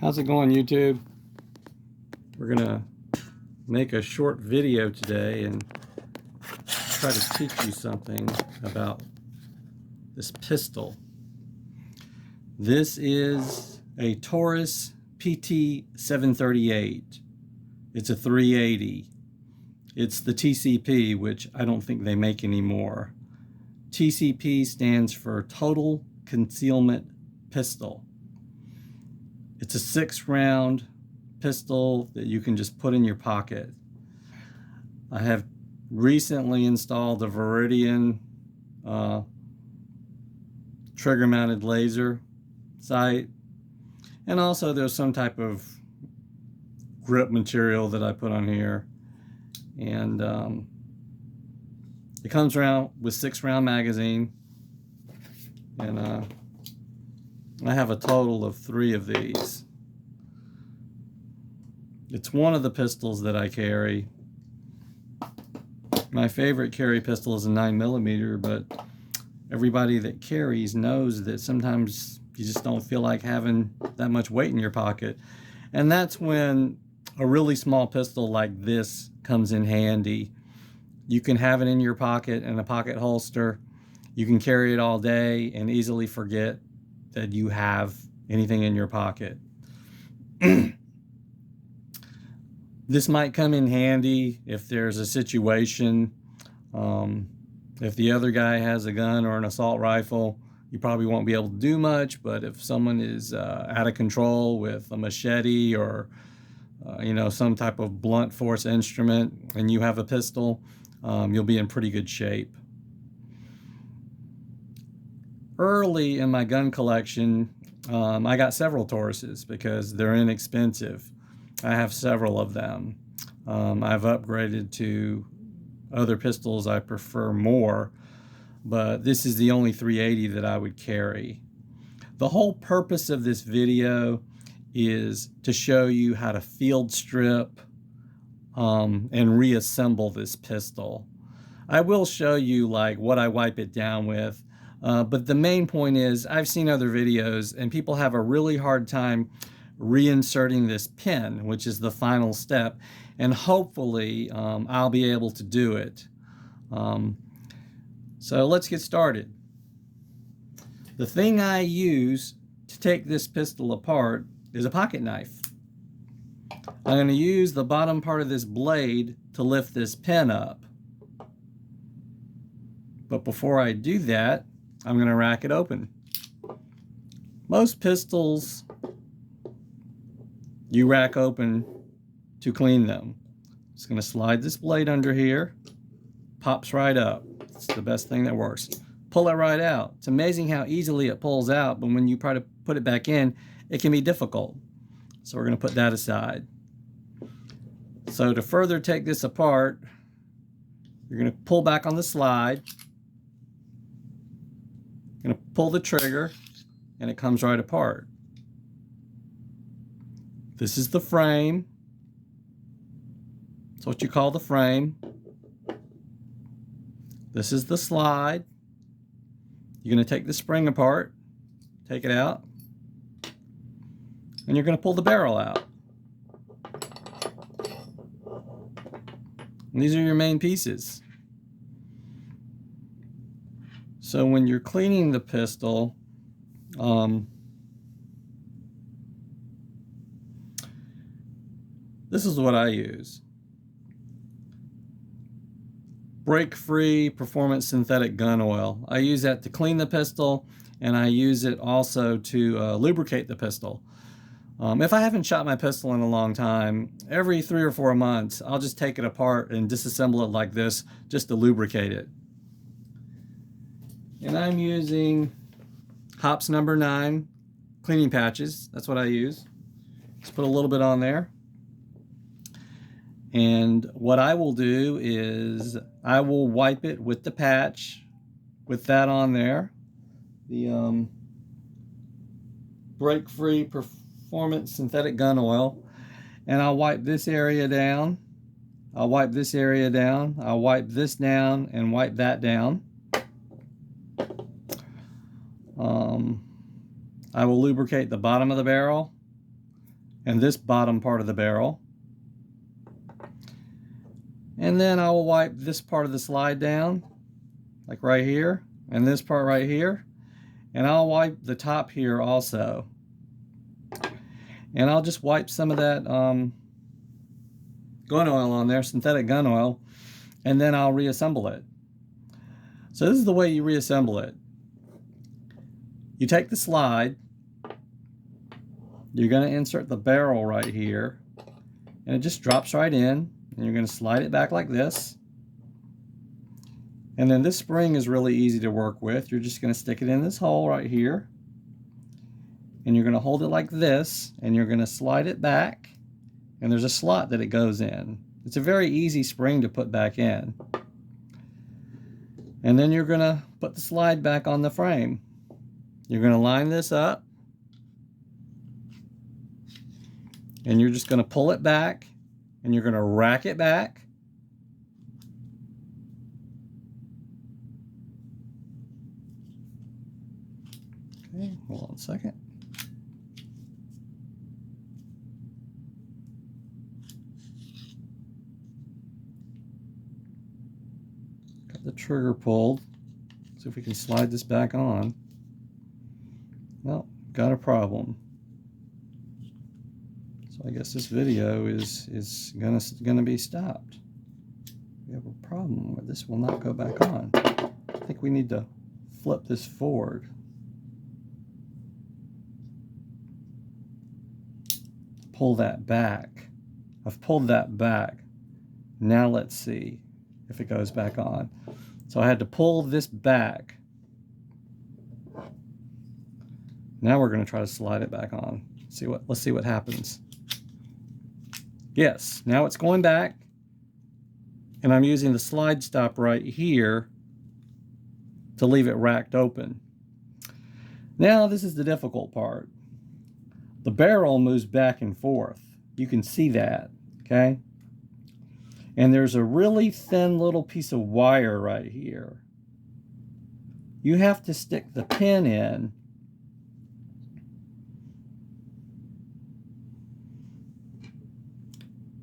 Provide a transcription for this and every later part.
How's it going, YouTube? We're gonna make a short video today and try to teach you something about this pistol. This is a Taurus PT 738. It's a 380. It's the TCP, which I don't think they make anymore. TCP stands for Total Concealment Pistol. It's a 6-round pistol that you can just put in your pocket. I have recently installed a Viridian trigger-mounted laser sight, and also there's some type of grip material that I put on here, and it comes around with 6-round magazine, and I have a total of 3 of these. It's one of the pistols that I carry. My favorite carry pistol is a 9mm, but everybody that carries knows that sometimes you just don't feel like having that much weight in your pocket. And that's when a really small pistol like this comes in handy. You can have it in your pocket in a pocket holster. You can carry it all day and easily forget that you have anything in your pocket. This might come in handy if there's a situation. If the other guy has a gun or an assault rifle, you probably won't be able to do much, but if someone is out of control with a machete or some type of blunt force instrument and you have a pistol, you'll be in pretty good shape. Early in my gun collection, I got several Tauruses because they're inexpensive. I have several of them. I've upgraded to other pistols I prefer more, but this is the only 380 that I would carry. The whole purpose of this video is to show you how to field strip and reassemble this pistol. I will show you like what I wipe it down with. But the main point is I've seen other videos and people have a really hard time reinserting this pin, which is the final step, and hopefully I'll be able to do it. So let's get started. The thing I use to take this pistol apart is a pocket knife. I'm going to use the bottom part of this blade to lift this pin up. But before I do that, I'm going to rack it open. Most pistols you rack open to clean them. Just going to slide this blade under here. Pops right up. It's the best thing that works. Pull it right out. It's amazing how easily it pulls out, but when you try to put it back in, it can be difficult. So we're going to put that aside. So to further take this apart, you're going to pull back on the slide. Going to pull the trigger and it comes right apart. This is the frame. That's what you call the frame. This is the slide. You're going to take the spring apart, take it out, and you're going to pull the barrel out. And these are your main pieces. So when you're cleaning the pistol, this is what I use. Break-free performance synthetic gun oil. I use that to clean the pistol, and I use it also to lubricate the pistol. If I haven't shot my pistol in a long time, every 3 or 4 months, I'll just take it apart and disassemble it like this just to lubricate it. And I'm using Hops number 9 cleaning patches. That's what I use. Just put a little bit on there. And what I will do is I will wipe it with the patch, with that on there. The break-free performance synthetic gun oil. And I'll wipe this area down. I'll wipe this area down. I'll wipe this down and wipe that down. I will lubricate the bottom of the barrel, and this bottom part of the barrel. And then I will wipe this part of the slide down, like right here, and this part right here. And I'll wipe the top here also. And I'll just wipe some of that gun oil on there, synthetic gun oil, and then I'll reassemble it. So this is the way you reassemble it. You take the slide, you're going to insert the barrel right here, and it just drops right in, and you're going to slide it back like this. And then this spring is really easy to work with. You're just going to stick it in this hole right here, and you're going to hold it like this, and you're going to slide it back, and there's a slot that it goes in. It's a very easy spring to put back in. And then you're going to put the slide back on the frame. You're going to line this up, and you're just going to pull it back, and you're going to rack it back. Okay, hold on a second. Got the trigger pulled. See if we can slide this back on. Well, got a problem. So I guess this video is gonna be stopped. We have a problem where this will not go back on. I think we need to flip this forward. Pull that back. I've pulled that back. Now let's see if it goes back on. So I had to pull this back. Now we're going to try to slide it back on. Let's see what happens. Yes, now it's going back, and I'm using the slide stop right here to leave it racked open. Now this is the difficult part. The barrel moves back and forth. You can see that, okay? And there's a really thin little piece of wire right here. You have to stick the pin in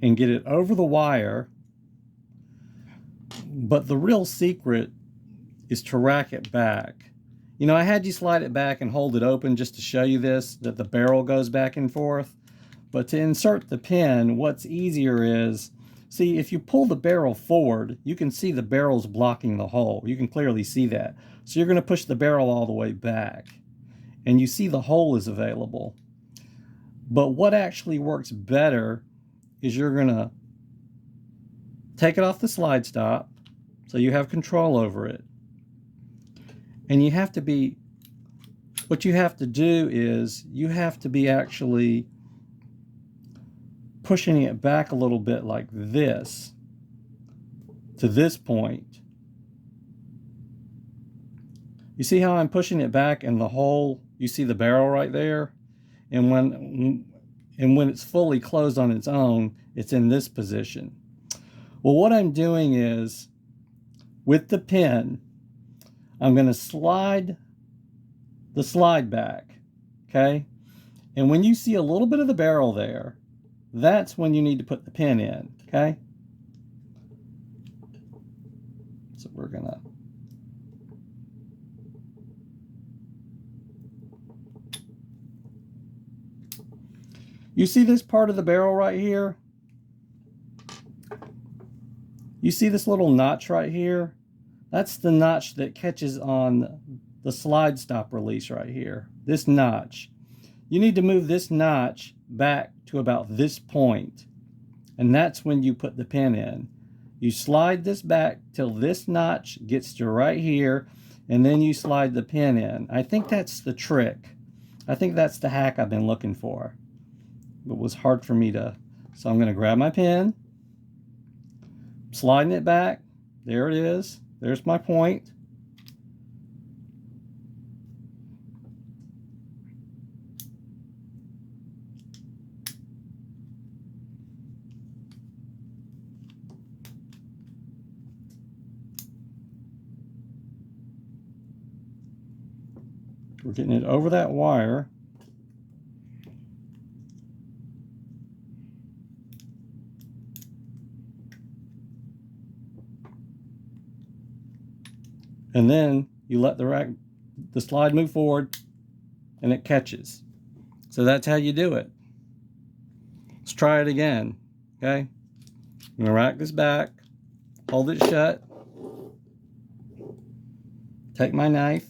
and get it over the wire. But the real secret is to rack it back. You know, I had you slide it back and hold it open just to show you this, that the barrel goes back and forth. But to insert the pin, what's easier is, see, if you pull the barrel forward, you can see the barrel's blocking the hole. You can clearly see that. So you're going to push the barrel all the way back. And you see the hole is available. But what actually works better is you're going to take it off the slide stop so you have control over it. And you have to be, what you have to do is you have to be actually pushing it back a little bit like this to this point. You see how I'm pushing it back and the hole, you see the barrel right there? And when it's fully closed on its own, it's in this position. Well, what I'm doing is, with the pin, I'm going to slide the slide back, okay? And when you see a little bit of the barrel there, that's when you need to put the pin in, okay? So we're going to you see this part of the barrel right here? You see this little notch right here? That's the notch that catches on the slide stop release right here. This notch. You need to move this notch back to about this point, and that's when you put the pin in. You slide this back till this notch gets to right here, and then you slide the pin in. I think that's the trick. I think that's the hack I've been looking for. It was hard for me to, so I'm going to grab my pin, sliding it back. There it is. There's my point. We're getting it over that wire. And then you let the slide move forward and it catches. So that's how you do it. Let's try it again. Okay? I'm going to rack this back, hold it shut, take my knife,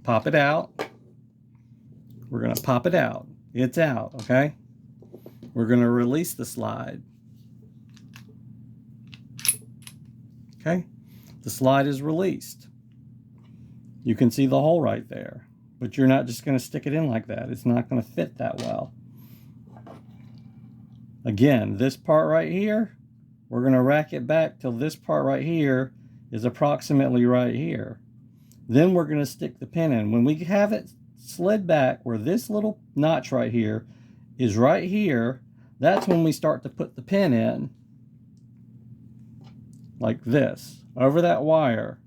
pop it out. We're going to pop it out. It's out, okay? We're going to release the slide. Okay? The slide is released. You can see the hole right there, but you're not just going to stick it in like that. It's not going to fit that well. Again, this part right here, we're going to rack it back till this part right here is approximately right here. Then we're going to stick the pin in. When we have it slid back where this little notch right here is right here, that's when we start to put the pin in like this over that wire.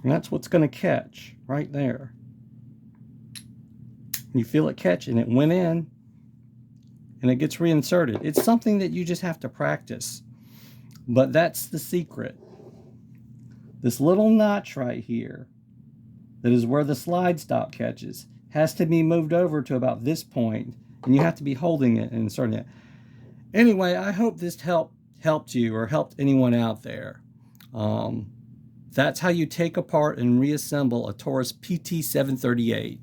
And that's what's going to catch right there. You feel it catch and it went in and it gets reinserted. It's something that you just have to practice. But that's the secret. This little notch right here, that is where the slide stop catches, has to be moved over to about this point, and you have to be holding it and inserting it. Anyway, I hope this helped you or helped anyone out there. That's how you take apart and reassemble a Taurus PT738.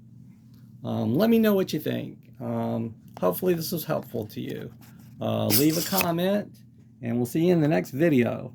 Let me know what you think. Hopefully this was helpful to you. Leave a comment, and we'll see you in the next video.